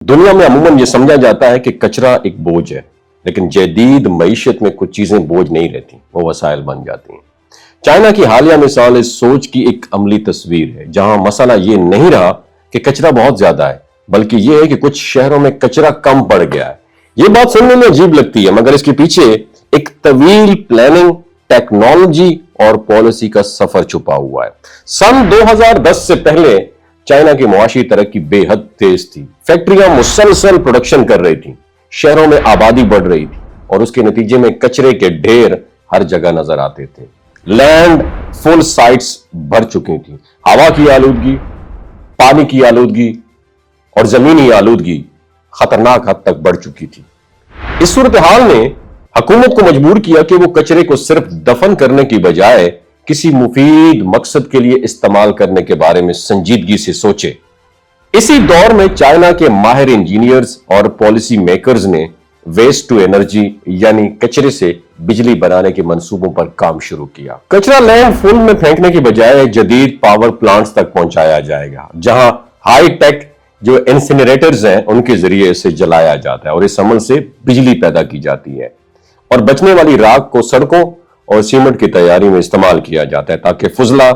दुनिया में अमूमन ये समझा जाता है कि कचरा एक बोझ है, लेकिन जदीद मईशत में कुछ चीजें बोझ नहीं रहती, वो वसाइल बन जाती हैं। चाइना की हालिया मिसाल इस सोच की एक अमली तस्वीर है, जहां मसला ये नहीं रहा कि कचरा बहुत ज्यादा है, बल्कि ये है कि कुछ शहरों में कचरा कम पड़ गया है। ये बात सुनने में अजीब लगती है, मगर इसके पीछे एक तवील प्लानिंग, टेक्नोलॉजी और पॉलिसी का सफर छुपा हुआ है। सन 2010 से पहले चाइना की मुआशी तरक्की बेहद तेज थी। फैक्ट्रियां मुसलसल प्रोडक्शन कर रही थी, शहरों में आबादी बढ़ रही थी और उसके नतीजे में कचरे के ढेर हर जगह नजर आते थे। लैंड फुल साइट्स भर चुकी थी। हवा की आलूदगी, पानी की आलूदगी और जमीनी आलूदगी खतरनाक हद तक बढ़ चुकी थी। इस सूरत हाल ने हुकूमत को मजबूर किया कि वो कचरे को सिर्फ दफन करने की बजाय किसी मुफीद मकसद के लिए इस्तेमाल करने के बारे में संजीदगी से सोचे। इसी दौर में चाइना के माहिर इंजीनियर्स और पॉलिसी मेकर्स ने वेस्ट टू एनर्जी यानी कचरे से बिजली बनाने के मंसूबों पर काम शुरू किया। कचरा लैंडफिल में फेंकने की बजाय जदीद पावर प्लांट्स तक पहुंचाया जाएगा, जहां हाई टेक जो इंसिनरेटर्स हैं उनके जरिए इसे जलाया जाता है और इस अमल से बिजली पैदा की जाती है और बचने वाली राख को सड़कों और सीमेंट की तैयारी में इस्तेमाल किया जाता है ताकि फुजला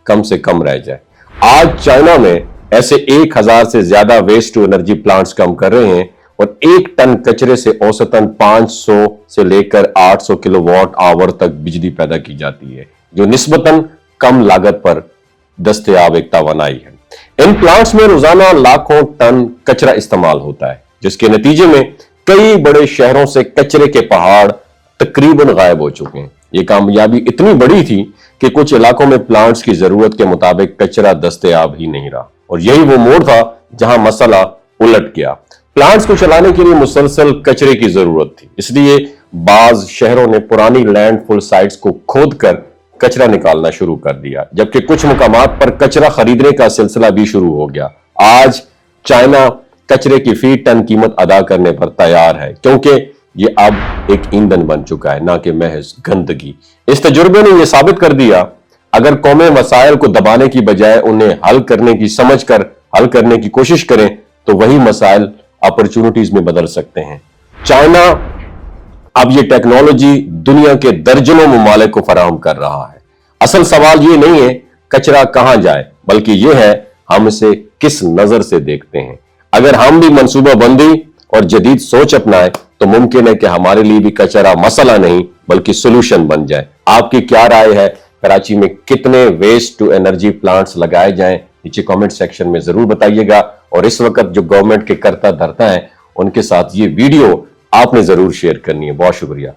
कम से कम रह जाए। आज चाइना में ऐसे 1000 से ज्यादा वेस्ट टू एनर्जी प्लांट्स काम कर रहे हैं और 1 टन कचरे से औसतन 500 से लेकर 800 किलोवाट आवर तक बिजली पैदा की जाती है, जो निस्बतन कम लागत पर दस्तयाब एक तवानाई है। इन प्लांट्स में रोजाना लाखों टन कचरा इस्तेमाल होता है, जिसके नतीजे में कई बड़े शहरों से कचरे के पहाड़ तकरीबन गायब हो चुके हैं। ये कामयाबी इतनी बड़ी थी कि कुछ इलाकों में प्लांट्स की जरूरत के मुताबिक कचरा दस्तयाब ही नहीं रहा और यही वो मोड़ था जहां मसला उलट गया। प्लांट्स को चलाने के लिए मुसलसल कचरे की जरूरत थी, इसलिए बाज शहरों ने पुरानी लैंडफिल साइट्स को खोदकर कचरा निकालना शुरू कर दिया, जबकि कुछ मुकामात पर कचरा खरीदने का सिलसिला भी शुरू हो गया। आज चाइना कचरे की फी टन कीमत अदा करने पर तैयार है, क्योंकि ये अब एक ईंधन बन चुका है, ना कि महज गंदगी। इस तजुर्बे ने यह साबित कर दिया, अगर कौमें मसाइल को दबाने की बजाय उन्हें हल करने की समझकर हल करने की कोशिश करें तो वही मसाइल अपॉर्चुनिटीज में बदल सकते हैं। चाइना अब ये टेक्नोलॉजी दुनिया के दर्जनों ममालिक को फराहम कर रहा है। असल सवाल ये नहीं है कचरा कहां जाए, बल्कि यह है हम इसे किस नजर से देखते हैं। अगर हम भी मंसूबा बंदी और जदीद सोच अपनाएं तो मुमकिन है कि हमारे लिए भी कचरा मसला नहीं बल्कि सोल्यूशन बन जाए। आपकी क्या राय है? कराची में कितने वेस्ट टू एनर्जी प्लांट्स लगाए जाएं? नीचे कमेंट सेक्शन में जरूर बताइएगा और इस वक्त जो गवर्नमेंट के करता धरता है उनके साथ ये वीडियो आपने जरूर शेयर करनी है। बहुत शुक्रिया।